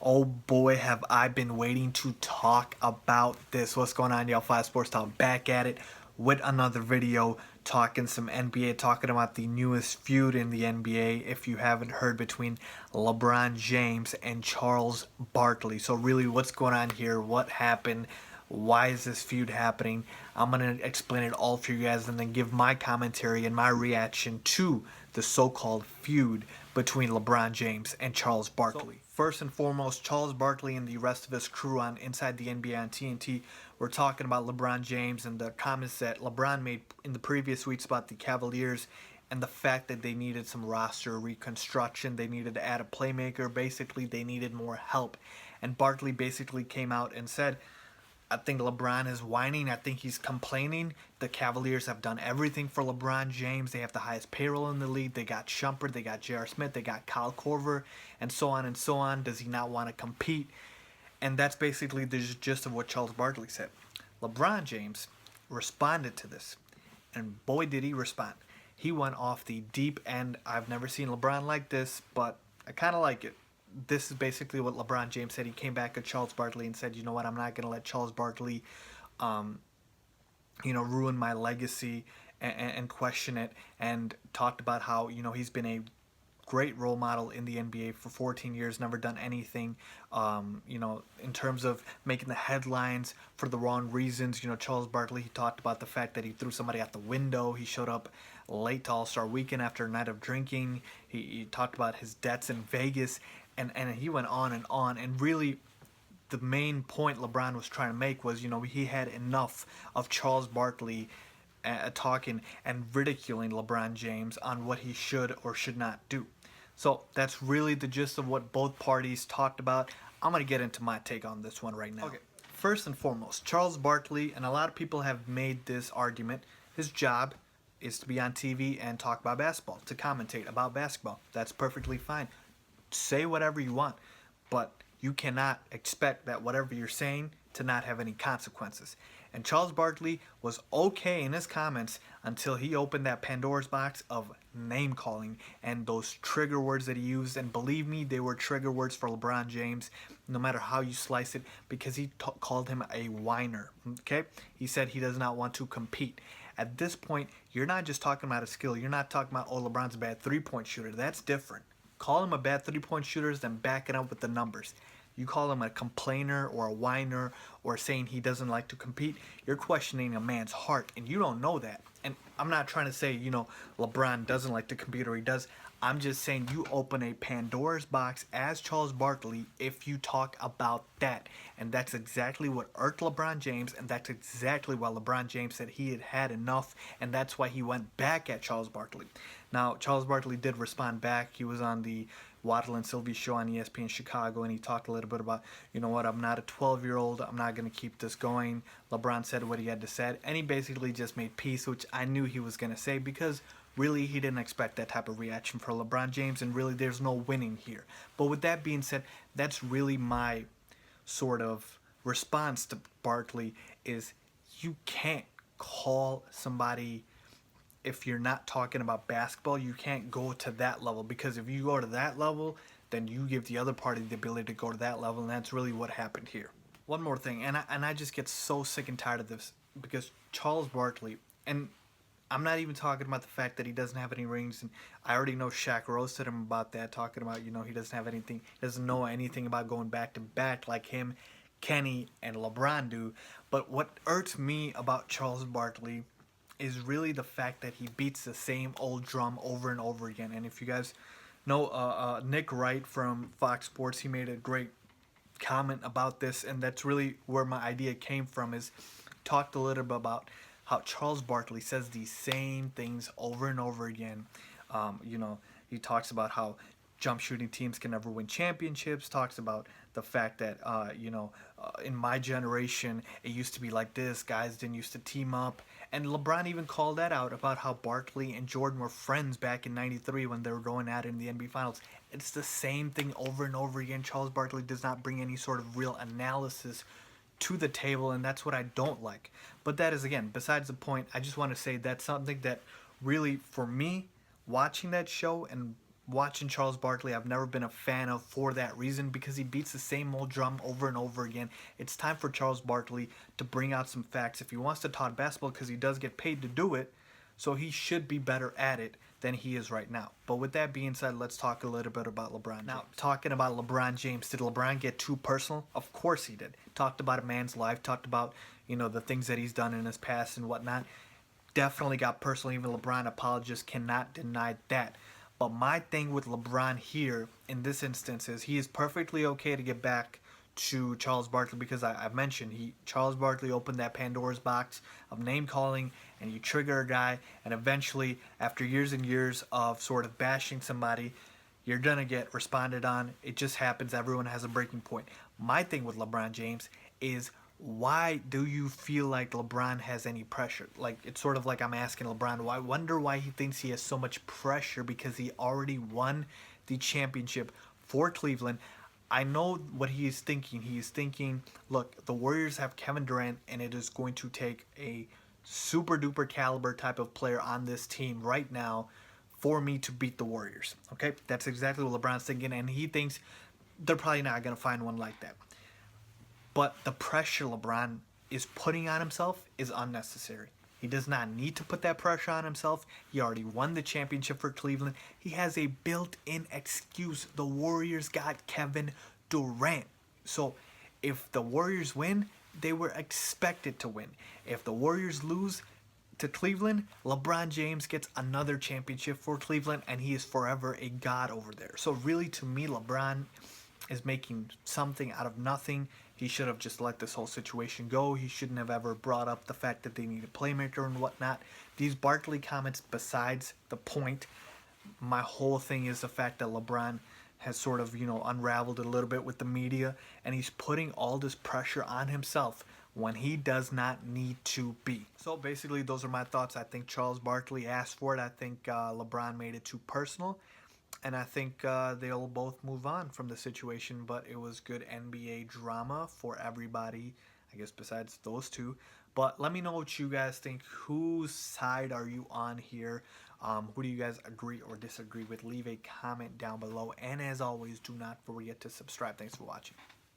Oh boy, have I been waiting to talk about this. What's going on, y'all? 5 Sports Talk back at it with another video talking some NBA, talking about the newest feud in the NBA, if you haven't heard, between LeBron James and Charles Barkley. So really, what's going on here? What happened? Why is this feud happening? I'm going to explain it all for you guys and then give my commentary and my reaction to the so-called feud between LeBron James and Charles Barkley. So, first and foremost, Charles Barkley and the rest of his crew on Inside the NBA on TNT were talking about LeBron James and the comments that LeBron made in the previous weeks about the Cavaliers and the fact that they needed some roster reconstruction. They needed to add a playmaker. Basically, they needed more help. And Barkley basically came out and said, I think LeBron is whining. I think he's complaining. The Cavaliers have done everything for LeBron James. They have the highest payroll in the league. They got Shumpert. They got J.R. Smith. They got Kyle Korver, and so on and so on. Does he not want to compete? And that's basically the gist of what Charles Barkley said. LeBron James responded to this, and boy did he respond. He went off the deep end. I've never seen LeBron like this, but I kind of like it. This is basically what LeBron James said. He came back at Charles Barkley and said, you know what, I'm not going to let Charles Barkley, ruin my legacy and question it, and talked about how, he's been a great role model in the NBA for 14 years, never done anything, in terms of making the headlines for the wrong reasons. Charles Barkley, he talked about the fact that he threw somebody out the window. He showed up late to All-Star Weekend after a night of drinking. He talked about his debts in Vegas, and he went on, and really the main point LeBron was trying to make was, he had enough of Charles Barkley talking and ridiculing LeBron James on what he should or should not do. So that's really the gist of what both parties talked about. I'm going to get into my take on this one right now. Okay. First and foremost, Charles Barkley, and a lot of people have made this argument, his job is to be on TV and talk about basketball, to commentate about basketball. That's perfectly fine. Say whatever you want, but you cannot expect that whatever you're saying to not have any consequences. And Charles Barkley was okay in his comments until he opened that Pandora's box of name calling and those trigger words that he used. And believe me, they were trigger words for LeBron James, no matter how you slice it, because he called him a whiner. Okay? He said he does not want to compete. At this point, you're not just talking about a skill. You're not talking about, oh, LeBron's a bad three-point shooter. That's different. Call him a bad three-point shooter, then back it up with the numbers. You call him a complainer or a whiner or saying he doesn't like to compete, you're questioning a man's heart, and you don't know that. And I'm not trying to say, LeBron doesn't like to compete or he does. I'm just saying you open a Pandora's box as Charles Barkley if you talk about that. And that's exactly what irked LeBron James, and that's exactly why LeBron James said he had had enough, and that's why he went back at Charles Barkley. Now, Charles Barkley did respond back. He was on the Waddle and Sylvie show on ESPN Chicago, and he talked a little bit about, you know what, I'm not a 12-year-old. I'm not going to keep this going. LeBron said what he had to say, and he basically just made peace, which I knew he was going to say, because really he didn't expect that type of reaction for LeBron James, and really there's no winning here. But with that being said, that's really my sort of response to Barkley, is you can't call somebody, if you're not talking about basketball, you can't go to that level, because if you go to that level, then you give the other party the ability to go to that level, and that's really what happened here. One more thing, and I just get so sick and tired of this, because Charles Barkley, and I'm not even talking about the fact that he doesn't have any rings, and I already know Shaq roasted him about that, talking about, he doesn't have anything, he doesn't know anything about going back to back like him, Kenny, and LeBron do. But what irks me about Charles Barkley is really the fact that he beats the same old drum over and over again. And if you guys know Nick Wright from Fox Sports, he made a great comment about this, and that's really where my idea came from, is talked a little bit about how Charles Barkley says these same things over and over again. He talks about how jump shooting teams can never win championships, talks about the fact that, in my generation, it used to be like this, guys didn't used to team up, and LeBron even called that out about how Barkley and Jordan were friends back in '93 when they were going at it in the NBA Finals. It's the same thing over and over again. Charles Barkley does not bring any sort of real analysis to the table, and that's what I don't like. But that is, again, besides the point. I just want to say that's something that really, for me, watching that show and watching Charles Barkley, I've never been a fan of for that reason, because he beats the same old drum over and over again. It's time for Charles Barkley to bring out some facts. If he wants to talk basketball, because he does get paid to do it, so he should be better at it than he is right now. But with that being said, let's talk a little bit about LeBron James. Now, talking about LeBron James, did LeBron get too personal? Of course he did. Talked about a man's life, talked about, the things that he's done in his past and whatnot. Definitely got personal. Even LeBron apologists cannot deny that. But my thing with LeBron here in this instance is he is perfectly okay to get back to Charles Barkley, because I've mentioned Charles Barkley opened that Pandora's box of name calling, and you trigger a guy, and eventually after years and years of sort of bashing somebody, you're gonna get responded on. It just happens. Everyone has a breaking point. My thing with LeBron James is, why do you feel like LeBron has any pressure? Like, it's sort of like I'm asking LeBron, I wonder why he thinks he has so much pressure, because he already won the championship for Cleveland. I know what he is thinking. He is thinking, look, the Warriors have Kevin Durant, and it is going to take a super duper caliber type of player on this team right now for me to beat the Warriors. Okay? That's exactly what LeBron's thinking, and he thinks they're probably not going to find one like that. But the pressure LeBron is putting on himself is unnecessary. He does not need to put that pressure on himself. He already won the championship for Cleveland. He has a built-in excuse. The Warriors got Kevin Durant. So if the Warriors win, they were expected to win. If the Warriors lose to Cleveland, LeBron James gets another championship for Cleveland, and he is forever a god over there. So really, to me, LeBron is making something out of nothing. He should have just let this whole situation go. He shouldn't have ever brought up the fact that they need a playmaker and whatnot. These Barkley comments, besides the point, my whole thing is the fact that LeBron has sort of, unraveled a little bit with the media, and he's putting all this pressure on himself when he does not need to be. So basically, those are my thoughts. I think Charles Barkley asked for it. I think LeBron made it too personal. And I think they'll both move on from the situation, but it was good NBA drama for everybody, I guess, besides those two. But let me know what you guys think. Whose side are you on here? Who do you guys agree or disagree with? Leave a comment down below. And as always, do not forget to subscribe. Thanks for watching.